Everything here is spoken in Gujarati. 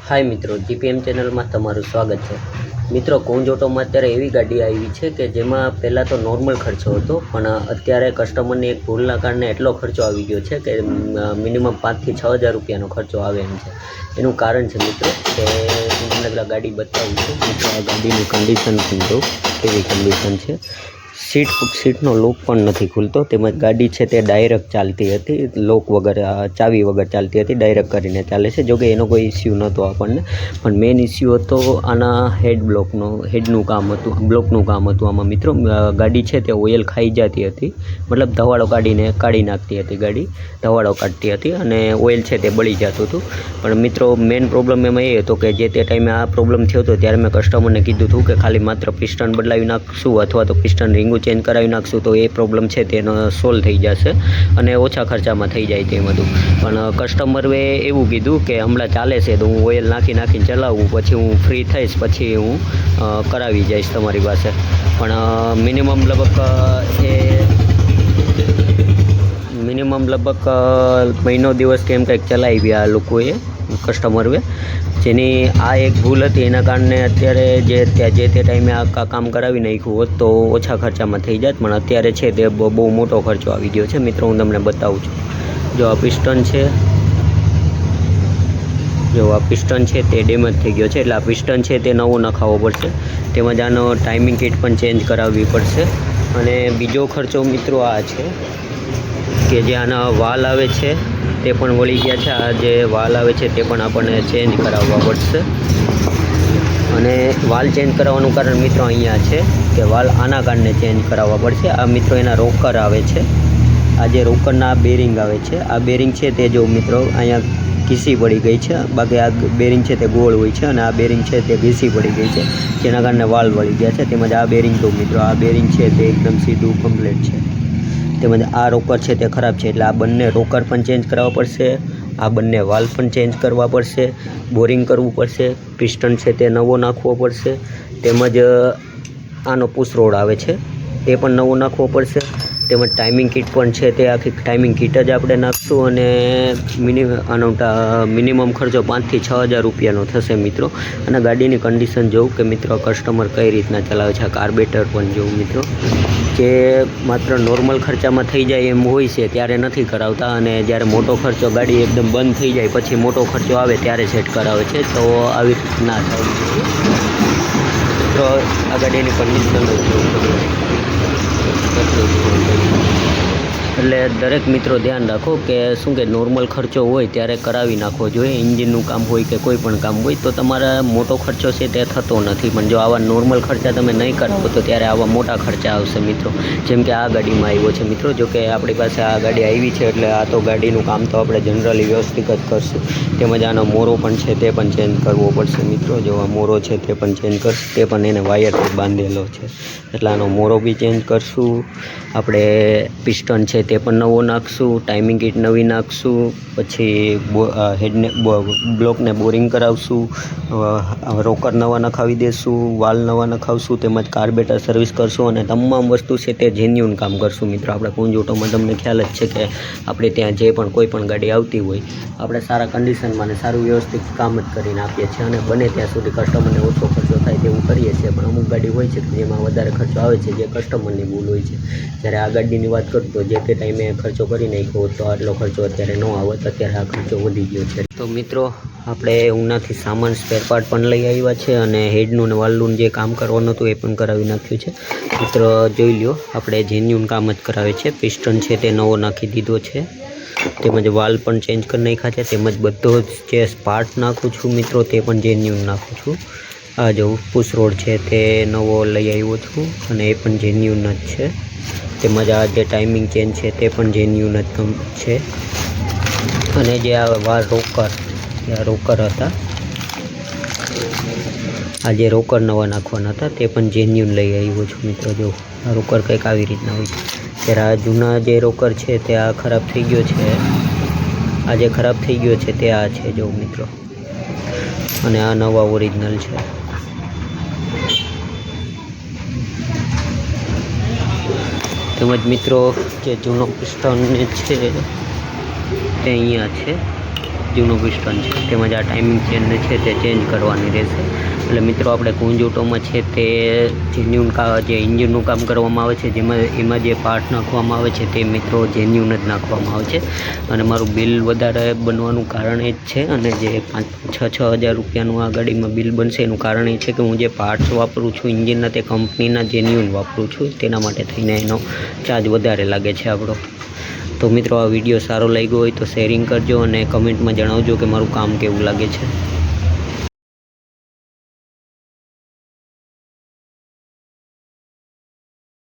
हाय मित्रों, जीपीएम चैनल में तमारुं स्वागत है। मित्रों, कुंज ऑटो में अत्यारे एवी गाड़ी आई है कि जेमां पहला तो नॉर्मल खर्चो हतो, पण अत्यारे कस्टमरनी एक भूलना कारणे एटलो खर्चो आवी गयो छे कि मिनिमम 5 થી 6 हज़ार रुपयानो खर्चो आवे एम छे। एनुं कारण छे मित्रों के हूँ तमने पेला गाड़ी बतावुं छुं। मित्रों, आ गाड़ीनी कंडीशन पण जो केवी कंडीशन छे। सीटनो लॉक पण नथी खुलतो, तेमज गाड़ी छे ते डायरेक्ट चालती हती, लॉक वगर चावी वगर चालती हती, डायरेक्ट करीने चाले छे। जो कि एनो कोई इश्यू नहोतो आपणने, पण मेन इश्यू हतो आना हेडनुं काम हतुं, ब्लॉकनुं काम हतुं। आमां मित्रों गाड़ी छे ते ऑयल खाई जाती हती, मतलब धवाड़ो काढी नाखती हती गाड़ी, धवाड़ो काढती हती अने ऑयल छे ते बળી जतुं हतुं। पण मित्रों मेन प्रोब्लम एमां ए हतो कि जे ते टाइमे आ प्रोब्लम थयो हतो त्यारे मैं कस्टमरने कीधुं हतुं कि खाली मात्र पिस्टन बदलावी नाखशुं अथवा तो पिस्टन रिंगू चेन्ज करावी नाखशुं तो ए प्रॉब्लम छे तेनो सोल्व थई जशे अने ओछा खर्चामां थई जाय तेम हतुं। पण कस्टमरे एवुं कीधुं कि हमणां चाले छे तो हूँ ऑयल नाखीने चलावुं, पछी हूँ फ्री थईश, पछी हूँ करावी जाईश तमारी पासे। पण मिनिमम लगभग महीनो दिवस केम कंईक चलावी आ लोकोए कस्टमरे, जेनी आ एक भूल हती एना कारणे अत्यारे जे ते टाइमे आ काम करावी नाख्युं होत तो ओछा खर्चामां थई जात, पण अत्यारे छे ते बहु मोटो खर्चो आवी गयो छे। मित्रों, हूँ तमने बतावुं छुं। जो आ पिस्टन छे, जो आ पिस्टन छे ते डेमेज थई गयो छे, એટલે આ पिस्टन छे ते नवो नखावવો પડશે। તેમજ આનો ટાઈમિંગ કિટ પણ ચેન્જ કરાવવી પડશે। અને બીજો ખર્ચો મિત્રો આ છે કે જે આના વાલ આવે છે તે પણ વળી ગયા છે। આ જે વાલ આવે છે તે પણ આપણને ચેન્જ કરાવવા પડશે। અને વાલ ચેન્જ કરાવવાનું કારણ મિત્રો અહીંયા છે કે વાલ આના કારણે ચેન્જ કરાવવા પડશે। આ મિત્રો એના રોકર આવે છે, આ જે રોકરના બેરિંગ આવે છે, આ બેરિંગ છે તે જો મિત્રો અહીંયા घीसी पड़ी गई है। बाकी आ बेरिंग है तो गोल हुई है और आ बेरिंग है तो घीसी पड़ी गई है, जेना कारणे वाल वળી गया है। तेमज आ बेरिंग तो मित्रों आ बेरिंग है तो एकदम सीधुं कम्प्लीट है। तेमज आ रोकर है तो खराब है, एटले आ बंने रोकर पण चेन्ज कराववा पड़शे, आ बंने वाल पण चेन्ज करवा पड़शे, बोरिंग करवुं पड़शे, पिस्टन है तो नवो नाखवो पड़शे। तेमज आनो पुश रोड आवे छे ते पण नवो नाखवो पड़शे। તેમજ ટાઈમિંગ કિટ પણ છે તે આખી ટાઈમિંગ કિટ જ આપણે નાખશું અને આનો મિનિમમ ખર્ચો 5 થી 6 હજાર રૂપિયાનો થશે મિત્રો। અને ગાડીની કન્ડિશન જોઉં કે મિત્રો કસ્ટમર કઈ રીતના ચલાવે છે। આ કાર્બેટર પણ જોઉં મિત્રો કે માત્ર નોર્મલ ખર્ચામાં થઈ જાય એમ હોય છે ત્યારે નથી કરાવતા, અને જ્યારે મોટો ખર્ચો ગાડી એકદમ બંધ થઈ જાય પછી મોટો ખર્ચો આવે ત્યારે સેટ કરાવે છે, તો આવી ના થવું જોઈએ। મિત્રો આ ગાડીની કન્ડિશન એટલે દરેક મિત્રો ધ્યાન રાખો કે શું કે નોર્મલ ખર્ચો હોય ત્યારે કરાવી નાખવો જોઈએ। એન્જિનનું કામ હોય કે કોઈ પણ કામ હોય તો તમારા મોટો ખર્ચો છે તે થતો નથી, પણ જો આવા નોર્મલ ખર્ચા તમે નહીં કરાવો તો ત્યારે આવા મોટા ખર્ચા આવશે મિત્રો। જેમ કે આ ગાડીમાં આવ્યો છે મિત્રો, જો કે આપણી પાસે આ ગાડી આવી છે એટલે આ તો ગાડીનું કામ તો આપણે જનરલી વ્યવસ્થિત જ કરશું। તેમજ આનો મોરો પણ છે તે પણ ચેન્જ કરવો પડશે મિત્રો। જો આ મોરો છે તે પણ ચેન્જ કરશે, તે પણ એને વાયરથી બાંધેલો છે એટલે આનો મોરો બી ચેન્જ કરશું આપણે। પિસ્ટન છે તે પણ નવો નાખશું, ટાઈમિંગ કિટ નવી નાખશું, પછી હેડને બ્લોકને બોરિંગ કરાવશું, રોકર નવા નખાવી દેશું, વાલ નવા નખાવશું, તેમજ કાર્બેટર સર્વિસ કરશું અને તમામ વસ્તુ છે તે જેન્યુન કામ કરશું મિત્રો। આપણે કુંજ ઓટોમાં તમને ખ્યાલ જ છે કે આપણે ત્યાં જે પણ કોઈ પણ ગાડી આવતી હોય આપણે સારા કન્ડિશનમાં અને સારું વ્યવસ્થિત કામ જ કરીને આપીએ છીએ, અને બને ત્યાં સુધી કસ્ટમરને ઓછો ખર્ચો થાય તેવું કરીએ છીએ। પણ અમુક ગાડી હોય છે કે જેમાં વધારે ખર્ચો આવે છે, જે કસ્ટમરની ભૂલ હોય છે। જ્યારે આ ગાડીની વાત કરું તો જે તે ટાઈમે ખર્ચો કરી નાખ્યો તો આટલો ખર્ચો અત્યારે ન આવત, અત્યારે આ ખર્ચો વધી ગયો છે। તો મિત્રો આપણે ઉનાથી સામાન સ્પેર પાર્ટ પણ લઈ આવ્યા છે અને હેડનું ને વાલનું જે કામ કરવાનું હતું એ પણ કરાવી નાખ્યું છે મિત્રો। જોઈ લ્યો આપણે જેન્યુન કામ જ કરાવે છે। પિસ્ટન છે તે નવો નાખી દીધો છે, તેમજ વાલ પણ ચેન્જ કરી નાખ્યા છે, તેમજ બધો જ જે પાર્ટ નાખું છું મિત્રો તે પણ જેન્યુન નાખું છું। આ જો પુશ રોડ છે તે નવો લઈ આવ્યો છું અને એ પણ જેન્યુન જ છે। તેમજ આ જે ટાઈમિંગ ચેન્જ છે તે પણ જેન્યુન જ છે। અને જે આ રોકર હતા, આ જે રોકર નવા નાખવાના હતા તે પણ જેન્યુન લઈ આવ્યો છું મિત્રો। જો આ રોકર કંઈક આવી રીતના હોય છે। ત્યારે આ જૂના જે રોકર છે તે આ ખરાબ થઈ ગયો છે, આ જે ખરાબ થઈ ગયો છે તે આ છે જો મિત્રો, અને આ નવા ઓરિજિનલ છે। તેમજ મિત્રો જે જૂનો પિસ્ટન છે તે અહીંયા છે, બાજુનો પિસ્ટન છે તેમજ આ ટાઈમિંગ ચેન છે તે ચેન્જ કરવાની રહેશે. એટલે મિત્રો આપણે કુંજ ઓટોમાં છે તે જેન્યુન જે ઇન્જિનનું કામ કરવામાં આવે છે એમાં જે પાર્ટ નાખવામાં આવે છે તે મિત્રો જેન્યુન જ નાખવામાં આવે છે. અને મારું બિલ વધારે બનવાનું કારણ એ જ છે, અને જે 5-6 હજાર રૂપિયાનું આ ગાડીમાં બિલ બનશે એનું કારણ એ છે કે હું જે પાર્ટ્સ વાપરું છું ઇન્જિનના તે કંપનીના જેન્યુન વાપરું છું, તેના માટે થઈને એનો ચાર્જ વધારે લાગે છે આપણો. તો મિત્રો આ વિડીયો સારો લાગ્યો હોય તો શેરિંગ કરજો અને કમેન્ટમાં જણાવજો કે મારું કામ કેવું લાગે છે.